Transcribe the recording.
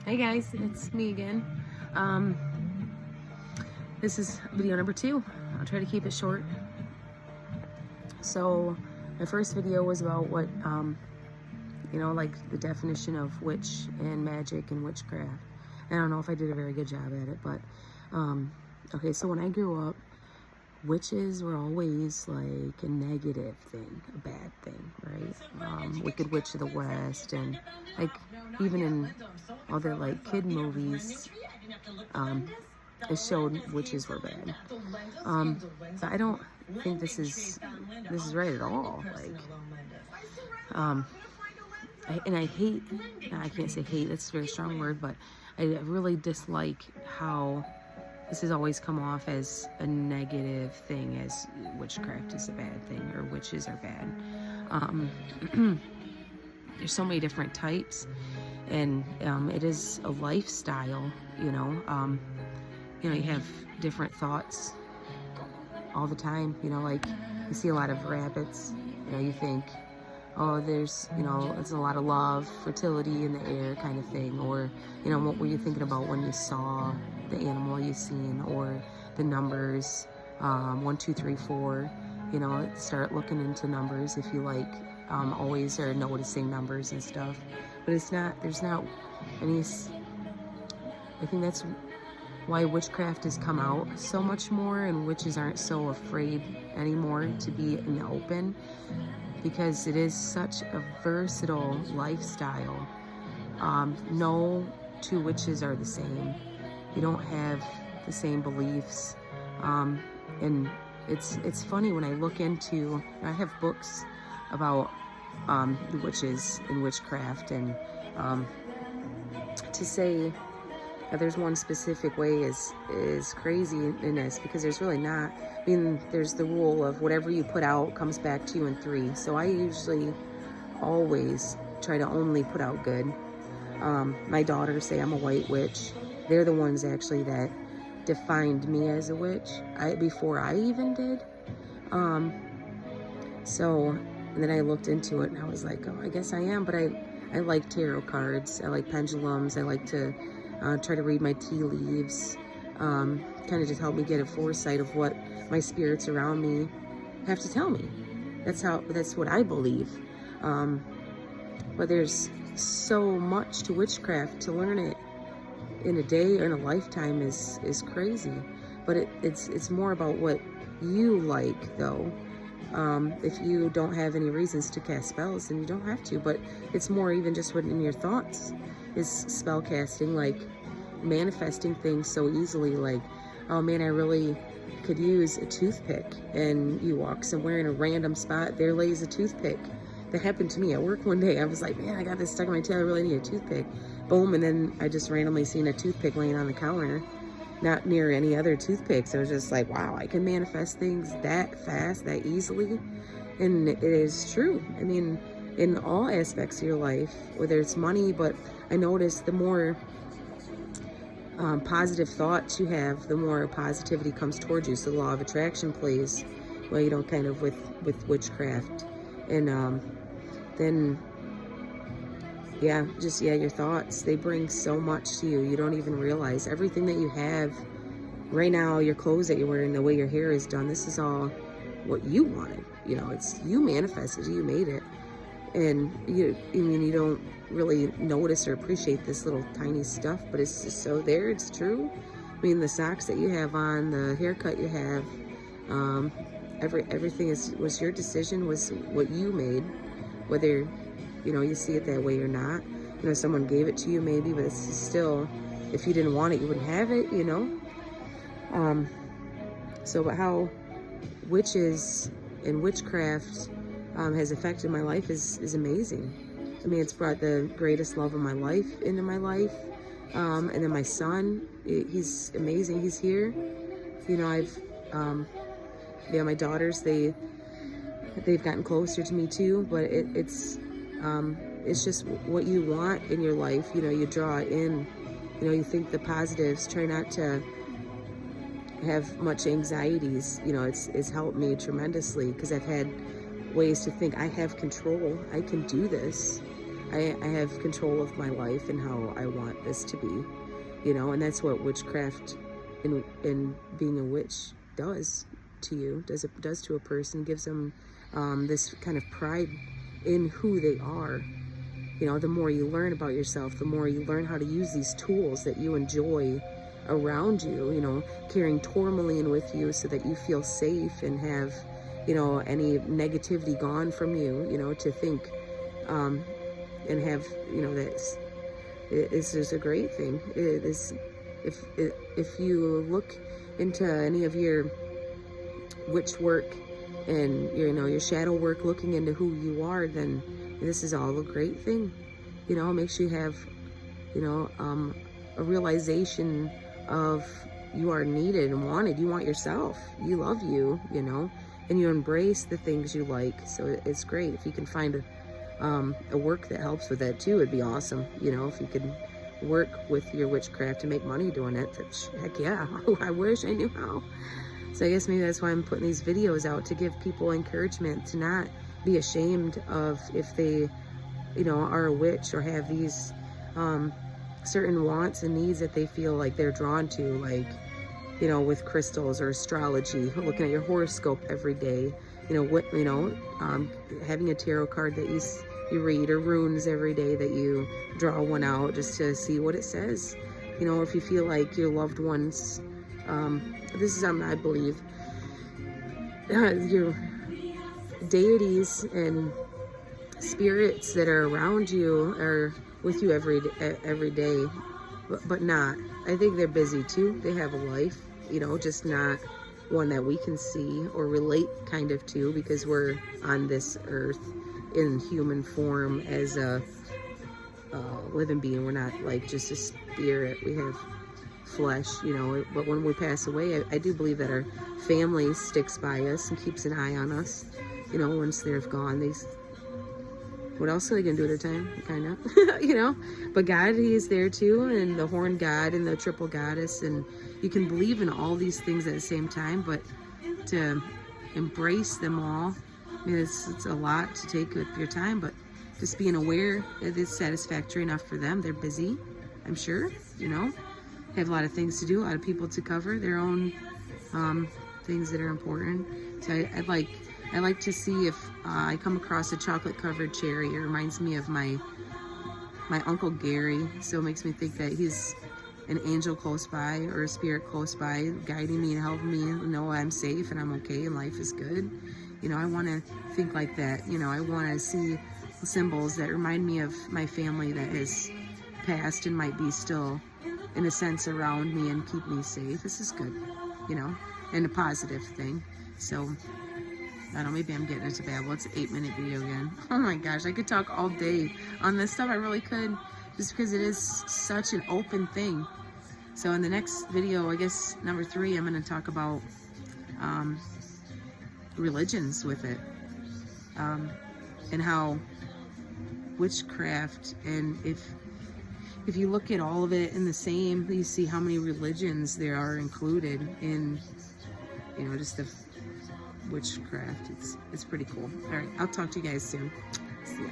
Hey guys, it's me again. This is video number 2. I'll try to keep it short. So my first video was about what, like the definition of witch and magic and witchcraft. And I don't know if I did a very good job at it, but okay, so when I grew up, witches were always like a negative thing, a bad thing, right? Wicked Witch of the West, and like even in all the like kid movies, it showed witches were bad. So I don't think this is right at all. Like, I hate. I can't say hate. That's a very strong word, but I really dislike how this has always come off as a negative thing, as witchcraft is a bad thing or witches are bad. There's so many different types, and it is a lifestyle. You have different thoughts all the time. Like you see a lot of rabbits. You think, oh, there's, it's a lot of love, fertility in the air kind of thing. Or, what were you thinking about when you saw the animal you seen, or the numbers, 1, 2, 3, 4, start looking into numbers if you like, always are noticing numbers and stuff. But there's not any, I think that's why witchcraft has come out so much more, and witches aren't so afraid anymore to be in the open, because it is such a versatile lifestyle. No two witches are the same. You don't have the same beliefs. And it's funny when I look into, I have books about the witches and witchcraft, and to say that there's one specific way is crazy in this, because there's really not. I mean, there's the rule of whatever you put out comes back to you in 3. So I usually always try to only put out good. My daughters say I'm a white witch. They're the ones actually that defined me as a witch before I even did. And then I looked into it and I was like, oh, I guess I am. But I like tarot cards. I like pendulums. I like to try to read my tea leaves. Kind of just help me get a foresight of what my spirits around me have to tell me. That's what I believe. But there's so much to witchcraft. To learn it in a day or in a lifetime is crazy. But it's more about what you like, though. If you don't have any reasons to cast spells, then you don't have to. But it's more even just what in your thoughts is spell casting, like manifesting things so easily. Like, oh man, I really could use a toothpick, and you walk somewhere in a random spot, there lays a toothpick. That happened to me at work one day. I was like, man, I got this stuck in my tail, I really need a toothpick. Boom, and then I just randomly seen a toothpick laying on the counter, not near any other toothpicks. I was just like, wow, I can manifest things that fast, that easily. And it is true. I mean, in all aspects of your life, whether it's money, but I noticed the more positive thoughts you have, the more positivity comes towards you. So the law of attraction plays, well, kind of with witchcraft. And then, your thoughts, they bring so much to you. You don't even realize everything that you have right now, your clothes that you're wearing, the way your hair is done, this is all what you wanted. It's you manifested, you made it. And you don't really notice or appreciate this little tiny stuff, but it's just so there, it's true. I mean, the socks that you have on, the haircut you have, everything was your decision, was what you made, whether, you see it that way or not. Someone gave it to you maybe, but it's still, if you didn't want it, you wouldn't have it, But how witches and witchcraft has affected my life is amazing. I mean, it's brought the greatest love of my life into my life. And then my son, he's amazing. He's here. My daughters, they've gotten closer to me too, but it's just what you want in your life. You draw in, you think the positives, try not to have much anxieties. It's helped me tremendously, because I've had ways to think I have control. I can do this. I have control of my life and how I want this to be, you know, and that's what witchcraft in being a witch does to you, does to a person, gives them this kind of pride in who they are. You know, the more you learn about yourself, the more you learn how to use these tools that you enjoy around you, you know, carrying tourmaline with you so that you feel safe and have, you know, any negativity gone from you, you know, to think and have, you know, that it's just a great thing. It is, if you look into any of your witch work and, you know, your shadow work, looking into who you are, then this is all a great thing. You know, it makes you have, you know, a realization of you are needed and wanted. You want yourself. You love you, you know, and you embrace the things you like. So it's great. If you can find a work that helps with that too, it'd be awesome. You know, if you could work with your witchcraft and make money doing it, heck yeah. I wish I knew how. So I guess maybe that's why I'm putting these videos out, to give people encouragement to not be ashamed of if they, you know, are a witch or have these certain wants and needs that they feel like they're drawn to, like, you know, with crystals or astrology, looking at your horoscope every day, you know, what, you know, having a tarot card that you read, or runes every day that you draw one out just to see what it says, you know, if you feel like your loved ones, this is something I believe, your deities and spirits that are around you are with you every day, but not. I think they're busy too. They have a life, you know, just not one that we can see or relate kind of to, because we're on this earth in human form as a living being. We're not like just a spirit. We have flesh, you know, but when we pass away, I do believe that our family sticks by us and keeps an eye on us, you know, once they're gone. What else are they gonna do at their time? Kind of, you know. But God, He is there too, and the horned God and the triple goddess, and you can believe in all these things at the same time. But to embrace them all, I mean, it's a lot to take with your time. But just being aware that it's satisfactory enough for them. They're busy, I'm sure. You know, they have a lot of things to do, a lot of people to cover, their own things that are important. So I like to see if I come across a chocolate covered cherry. It reminds me of my Uncle Gary. So it makes me think that he's an angel close by, or a spirit close by, guiding me and helping me know I'm safe and I'm okay and life is good. You know, I want to think like that. You know, I want to see symbols that remind me of my family that has passed and might be still, in a sense, around me and keep me safe. This is good, you know, and a positive thing. So I don't know, maybe I'm getting into babble. It's an 8-minute video again. Oh my gosh, I could talk all day on this stuff. I really could, just because it is such an open thing. So in the next video, I guess number 3, I'm going to talk about religions with it, and how witchcraft, and if you look at all of it in the same, you see how many religions there are included in, you know, just the witchcraft. It's pretty cool. All right, I'll talk to you guys soon. See ya.